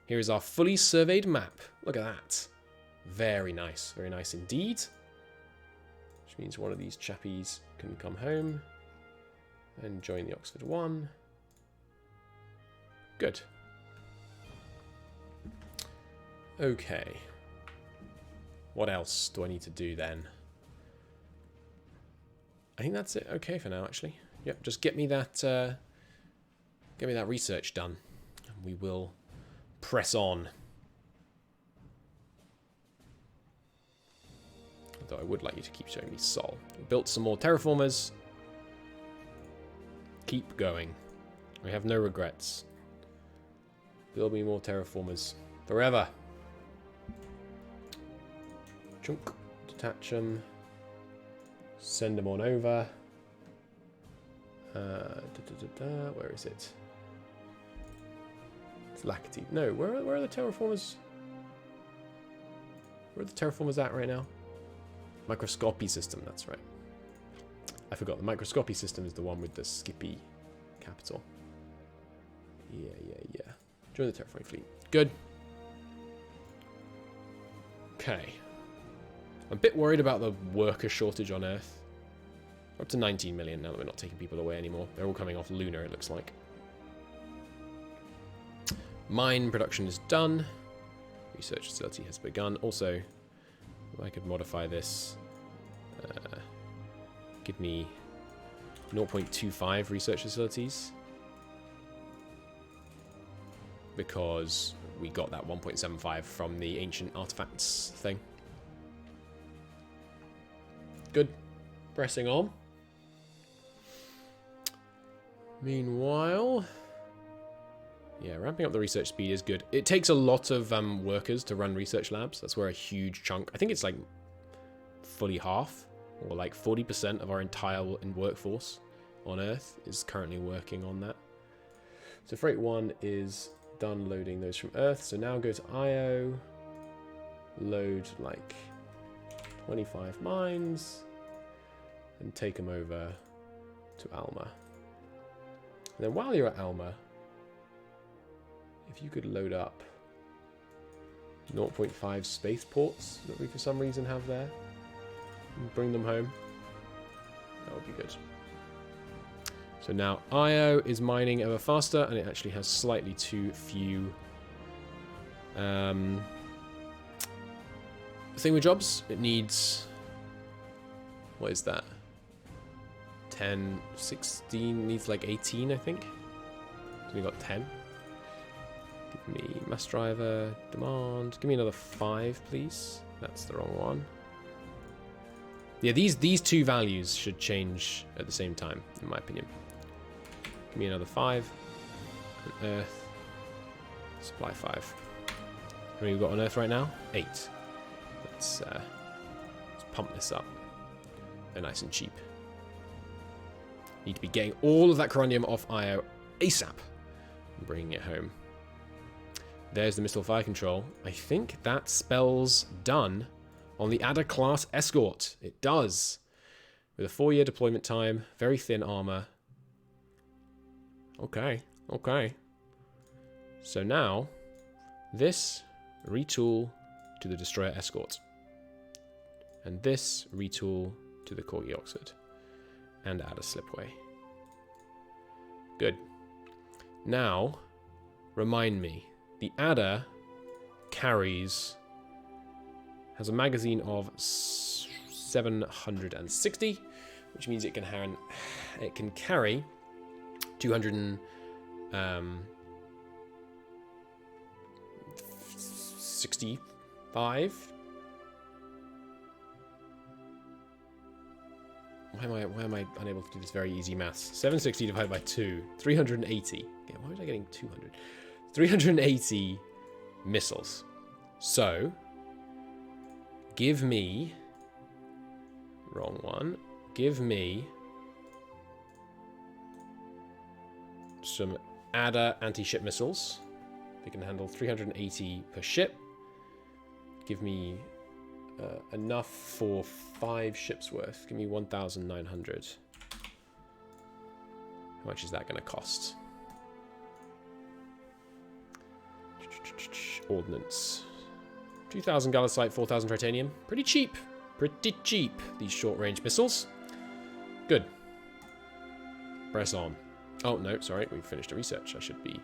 Here is our fully surveyed map. Look at that. Very nice indeed. Which means one of these chappies can come home and join the Oxford one. Good. Okay. What else do I need to do then? I think that's it. Okay for now, actually. Yep, just get me that research done, and we will press on. Although I would like you to keep showing me Sol. We built some more terraformers. Keep going. We have no regrets. Build me more terraformers. Forever. Chunk. Detach them. Send them on over. Where is it? It's Lackety. No, where are the terraformers? Where are the terraformers at right now? Microscopy system, that's right. I forgot, the microscopy system is the one with the Skippy capital. Yeah. Join the terraforming fleet. Good. Okay. I'm a bit worried about the worker shortage on Earth. We're up to 19 million now that we're not taking people away anymore. They're all coming off lunar, it looks like. Mine production is done. Research facility has begun. Also, I could modify this. Give me 0.25 research facilities. Because we got that 1.75 from the ancient artifacts thing. Good. Pressing on. Meanwhile... yeah, ramping up the research speed is good. It takes a lot of workers to run research labs. That's where a huge chunk... I think it's like fully half, or like 40% of our entire workforce on Earth is currently working on that. So freight 1 is done loading those from Earth. So now go to IO, load like 25 mines, and take them over to Alma. And then while you're at Alma, if you could load up 0.5 spaceports that we for some reason have there, and bring them home, that would be good. So now IO is mining ever faster, and it actually has slightly too few thingamajobs. It needs, what is that? 10, 16, needs like 18, I think. So we got 10. Give me mass driver, demand. Give me another 5, please. That's the wrong one. Yeah, these two values should change at the same time, in my opinion. Give me another 5. And Earth. Supply 5. How many we've got on Earth right now? 8. Let's pump this up. They're nice and cheap. Need to be getting all of that coronium off IO ASAP and bringing it home. There's the missile fire control. I think that spells done on the Adder class escort. It does. With a 4-year deployment time, very thin armor. Okay, okay. So now, this retool to the destroyer escort. And this retool to the Corgi Oxford. And add a slipway. Good. Now, remind me. The Adder has a magazine of 760, which means it can carry 265. Why am I unable to do this very easy maths? 760 divided by 2, 380. Okay, why was I getting 200? 380 missiles. So, give me... Wrong one. Give me some Adder anti-ship missiles. They can handle 380 per ship. Give me enough for 5 ships worth. Give me 1,900. How much is that going to cost? Ordnance. 2,000 gallicite, 4,000 titanium. Pretty cheap. Pretty cheap, these short-range missiles. Good. Press on. Oh, no, sorry. We've finished a research. I should be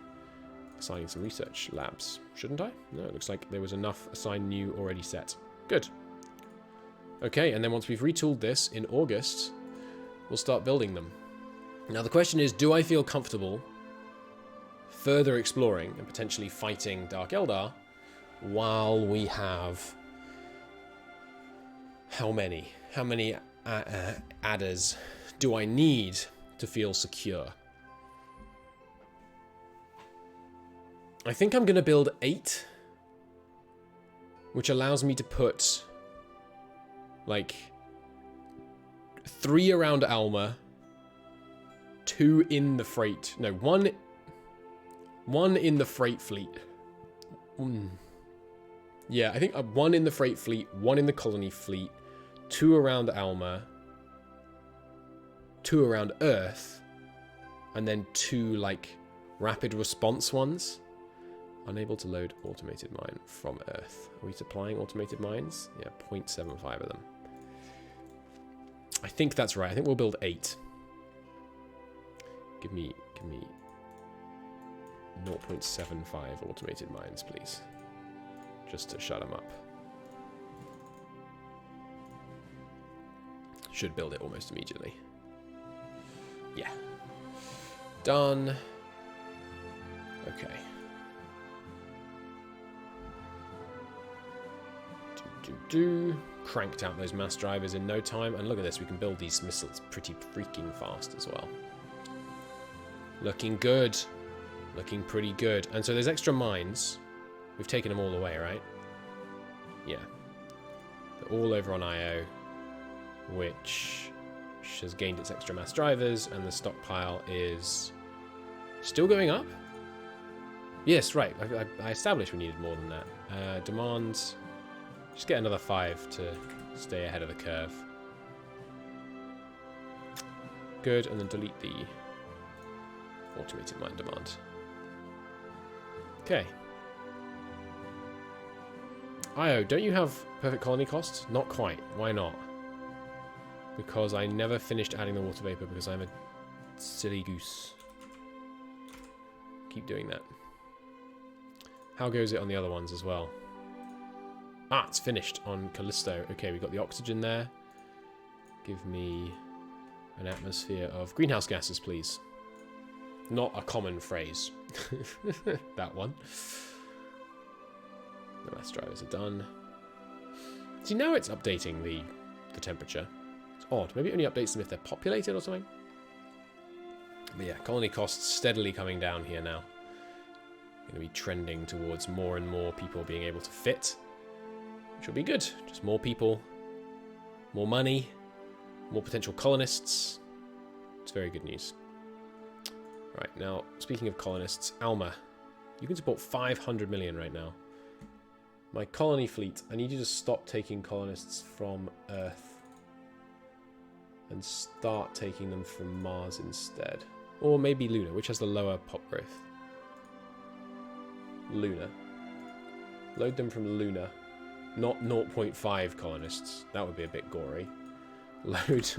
assigning some research labs. Shouldn't I? No, it looks like there was enough assigned new already set. Good. Okay, and then once we've retooled this in August, we'll start building them. Now, the question is, do I feel comfortable further exploring and potentially fighting Dark Eldar while we have... How many adders do I need to feel secure? I think I'm going to build 8, which allows me to put like 3 around Alma, 2 in the freight. No, one in the freight fleet. Yeah, I think 1 in the freight fleet, 1 in the colony fleet, 2 around Alma, 2 around Earth, and then 2 like rapid response ones. Unable to load automated mine from Earth. Are we supplying automated mines? Yeah, 0.75 of them. I think that's right. I think we'll build 8. Give me 0.75 automated mines, please. Just to shut them up. Should build it almost immediately. Yeah. Done. Okay. Cranked out those mass drivers in no time. And look at this. We can build these missiles pretty freaking fast as well. Looking good. Looking pretty good. And so there's extra mines. We've taken them all away, right? Yeah. They're all over on IO, which has gained its extra mass drivers, and the stockpile is still going up. Yes, right. I established we needed more than that. Demands. Just get another 5 to stay ahead of the curve. Good, and then delete the automated mine demand. Okay. Io, don't you have perfect colony costs? Not quite. Why not? Because I never finished adding the water vapor because I'm a silly goose. Keep doing that. How goes it on the other ones as well? Ah, it's finished on Callisto. Okay, we got the oxygen there. Give me an atmosphere of greenhouse gases, please. Not a common phrase. That one. The mass drivers are done. See, now it's updating the temperature. It's odd. Maybe it only updates them if they're populated or something. But yeah, colony costs steadily coming down here now. Going to be trending towards more and more people being able to fit. Which will be good. Just more people, more money, more potential colonists. It's very good news. Right, now, speaking of colonists, Alma. You can support 500 million right now. My colony fleet, I need you to stop taking colonists from Earth and start taking them from Mars instead. Or maybe Luna, which has the lower pop growth. Luna. Load them from Luna. Not 0.5 colonists. That would be a bit gory. Load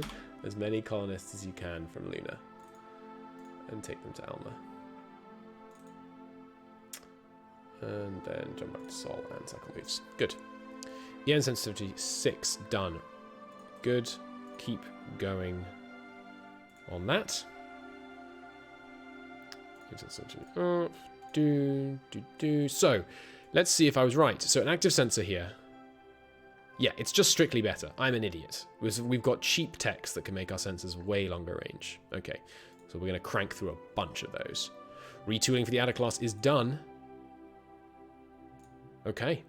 as many colonists as you can from Luna. And take them to Alma. And then jump back to Sol and cycle moves. Good. EN sensitivity 6 done. Good. Keep going on that. So, let's see if I was right. So, an active sensor here. Yeah, it's just strictly better. I'm an idiot. We've got cheap techs that can make our sensors way longer range. Okay, so we're going to crank through a bunch of those. Retooling for the adder class is done. Okay.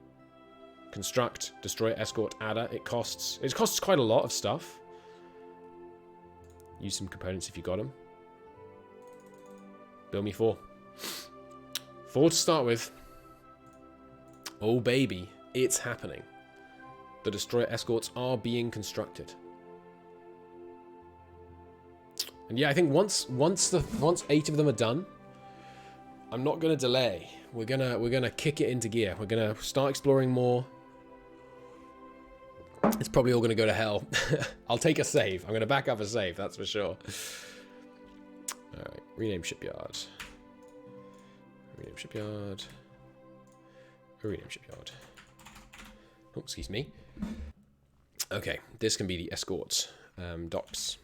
Construct, destroy, escort, adder. It costs quite a lot of stuff. Use some components if you got them. Build me 4. 4 to start with. Oh baby, it's happening. The destroyer escorts are being constructed. And yeah, I think once 8 of them are done, I'm not gonna delay. We're gonna kick it into gear. We're gonna start exploring more. It's probably all gonna go to hell. I'll take a save. I'm gonna back up a save, that's for sure. Alright, rename shipyard. Rename shipyard. Rename shipyard. Oh, excuse me. Okay, this can be the escort docks.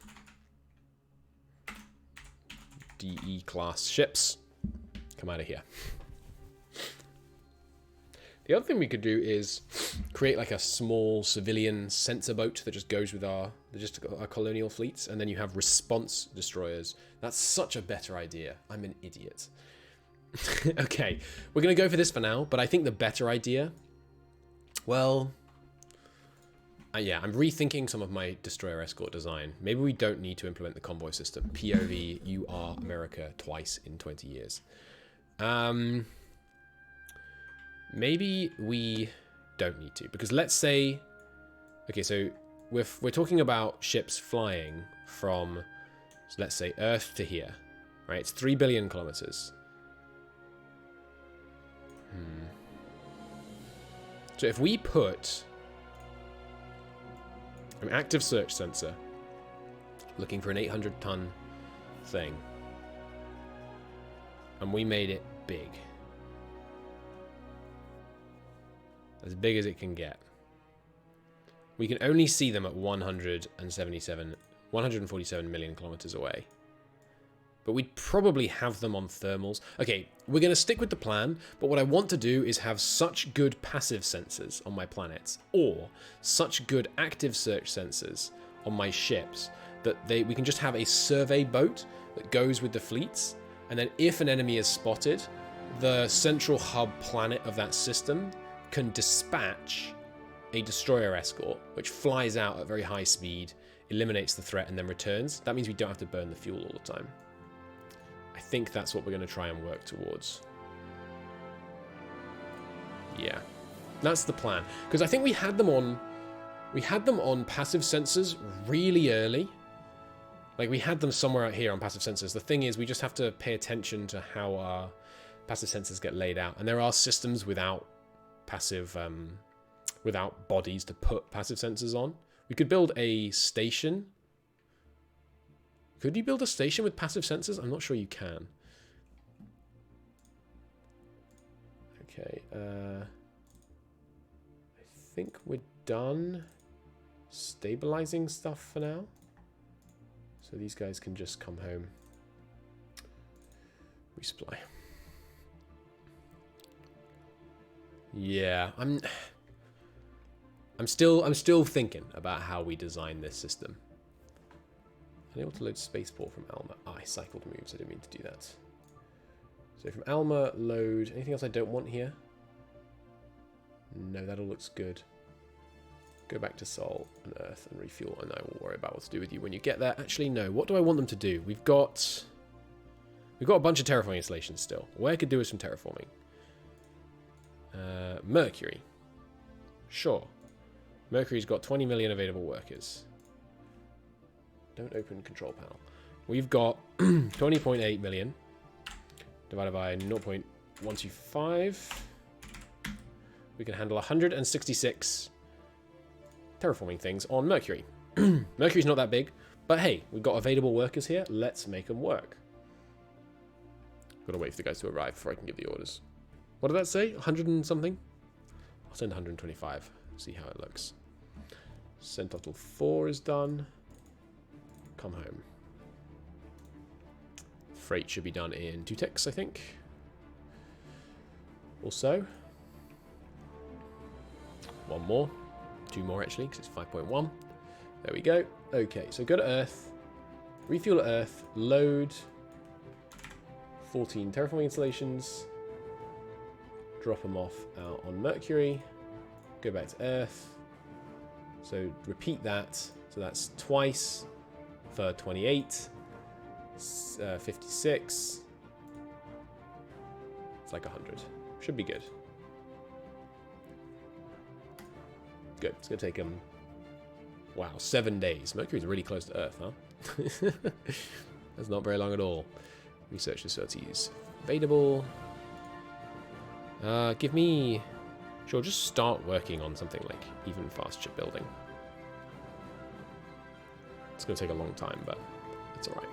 DE class ships. Come out of here. The other thing we could do is create like a small civilian sensor boat that just goes with our colonial fleets, and then you have response destroyers. That's such a better idea. I'm an idiot. Okay, we're going to go for this for now, but I think the better idea... Well... yeah, I'm rethinking some of my destroyer escort design. Maybe we don't need to implement the convoy system. POV, you are America twice in 20 years. Maybe we don't need to, because let's say... Okay, so we're talking about ships flying from, so let's say, Earth to here. Right, it's 3 billion kilometers. So if we put an active search sensor looking for an 800-ton thing, and we made it big, as big as it can get, we can only see them at 147 million kilometers away. But we'd probably have them on thermals. Okay, we're going to stick with the plan, but what I want to do is have such good passive sensors on my planets, or such good active search sensors on my ships, that we can just have a survey boat that goes with the fleets, and then if an enemy is spotted, the central hub planet of that system can dispatch a destroyer escort, which flies out at very high speed, eliminates the threat, and then returns. That means we don't have to burn the fuel all the time. I think that's what we're going to try and work towards. Yeah. That's the plan. Because I think we had them on passive sensors really early. Like, we had them somewhere out here on passive sensors. The thing is, we just have to pay attention to how our passive sensors get laid out. And there are systems without passive, without bodies to put passive sensors on. We could build a station. Could you build a station with passive sensors? I'm not sure you can. Okay, I think we're done stabilizing stuff for now. So these guys can just come home. Resupply. Yeah, I'm still thinking about how we design this system. Unable to load spaceport from Alma. Ah, I cycled moves. I didn't mean to do that. So from Alma, load. Anything else I don't want here? No, that all looks good. Go back to Sol and Earth and refuel, and I will worry about what to do with you when you get there. Actually, no. What do I want them to do? We've got a bunch of terraforming installations still. Where could do with some terraforming? Mercury. Sure. Mercury's got 20 million available workers. Don't open control panel. We've got 20.8 million divided by 0.125. We can handle 166 terraforming things on Mercury. Mercury's not that big, but hey, we've got available workers here. Let's make them work. Gotta wait for the guys to arrive before I can give the orders. What did that say? 100 and something? I'll send 125. See how it looks. Centotl 4 is done. Come home. Freight should be done in 2 ticks, I think. Also, one more. 2 more, actually, because it's 5.1. There we go. Okay, so go to Earth. Refuel at Earth. Load 14 terraforming installations. Drop them off out on Mercury. Go back to Earth. So repeat that. So that's twice for 28. 56. It's like 100. Should be good. Good. It's going to take them, wow, 7 days. Mercury's really close to Earth, huh? That's not very long at all. Research facilities. Available. Give me... Sure, just start working on something like even fast shipbuilding. It's going to take a long time, but it's alright.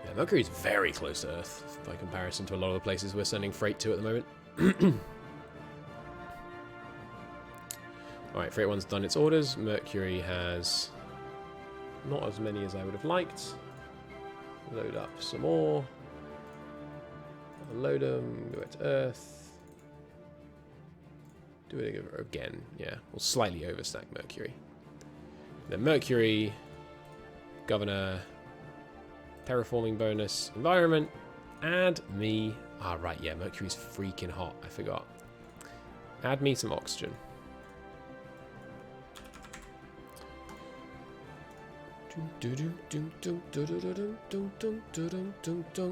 Yeah, Mercury's very close to Earth by comparison to a lot of the places we're sending freight to at the moment. Alright, Freight 1's done its orders. Mercury has not as many as I would have liked. Load up some more. Load them, go back to Earth. Do it again, yeah. We'll slightly overstack Mercury. Then Mercury, Governor, Terraforming bonus, Environment, add me... Ah, right, yeah, Mercury's freaking hot, I forgot. Add me some oxygen.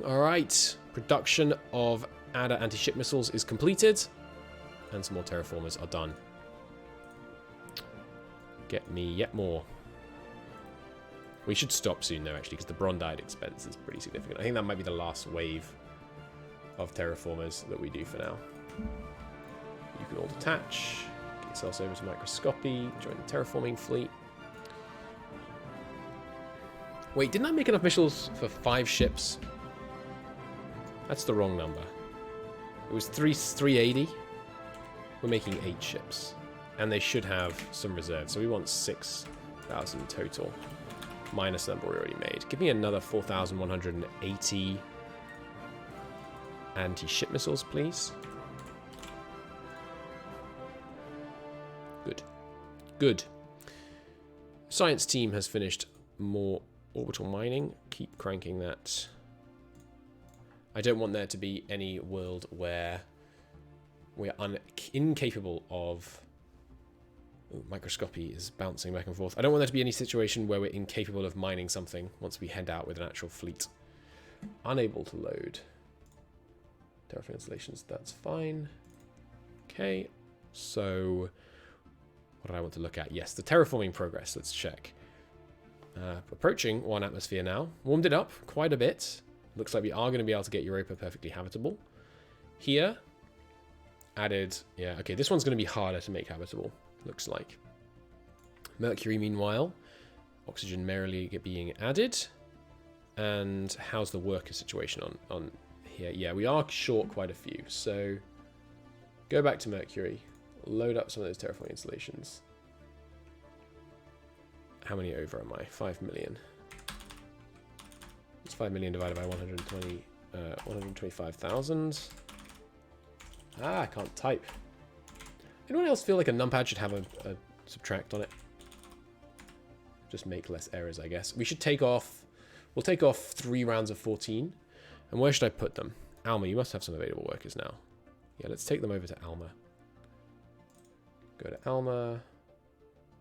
Alright, production of Adder anti-ship missiles is completed, and some more terraformers are done. Get me yet more. We should stop soon though, actually, because the Brondide expense is pretty significant. I think that might be the last wave of terraformers that we do for now. You can all detach, get yourselves over to microscopy, join the terraforming fleet. Wait, didn't I make enough missiles for 5 ships? That's the wrong number. It was 380. We're making 8 ships. And they should have some reserves. So we want 6,000 total. Minus the number we already made. Give me another 4,180 anti-ship missiles, please. Good. Good. Science team has finished more orbital mining. Keep cranking that. I don't want there to be any world where we're incapable of... Ooh, microscopy is bouncing back and forth. I don't want there to be any situation where we're incapable of mining something once we head out with an actual fleet. Unable to load. Terraforming installations, that's fine. Okay, so what did I want to look at? Yes, the terraforming progress. Let's check. Approaching 1 atmosphere now. Warmed it up quite a bit. Looks like we are going to be able to get Europa perfectly habitable. Here, added... Yeah, okay, this one's going to be harder to make habitable, looks like. Mercury, meanwhile. Oxygen merrily being added. And how's the worker situation on here? Yeah, we are short quite a few. So go back to Mercury. Load up some of those terraforming installations. How many over am I? 5 million. It's 5 million divided by 125,000. Ah, I can't type. Anyone else feel like a numpad should have a subtract on it? Just make less errors, I guess. We should take off... We'll take off 3 rounds of 14. And where should I put them? Alma, you must have some available workers now. Yeah, let's take them over to Alma. Go to Alma.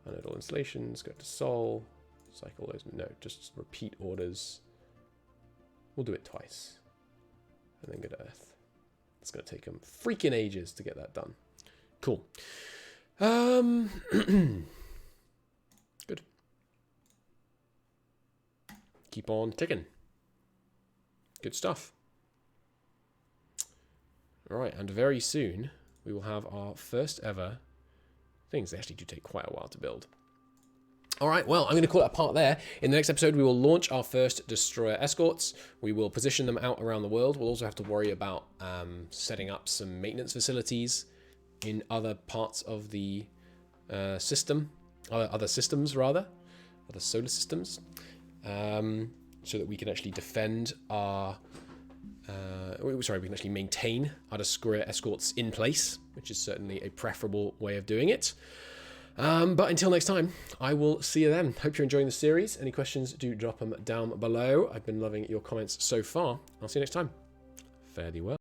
Unload all installations. Go to Sol. Cycle those. No, just repeat orders. We'll do it twice. And then go to Earth. It's going to take them freaking ages to get that done. Cool. Good. Keep on ticking. Good stuff. All right, and very soon we will have our first ever things. They actually do take quite a while to build. All right, well, I'm going to call it a part there. In the next episode, we will launch our first destroyer escorts. We will position them out around the world. We'll also have to worry about setting up some maintenance facilities in other parts of the system, other systems rather, other solar systems, so that we can actually defend our, we can actually maintain our destroyer escorts in place, which is certainly a preferable way of doing it. But until next time, I will see you then. Hope you're enjoying the series. Any questions, do drop them down below. I've been loving your comments so far. I'll see you next time. Fare thee well.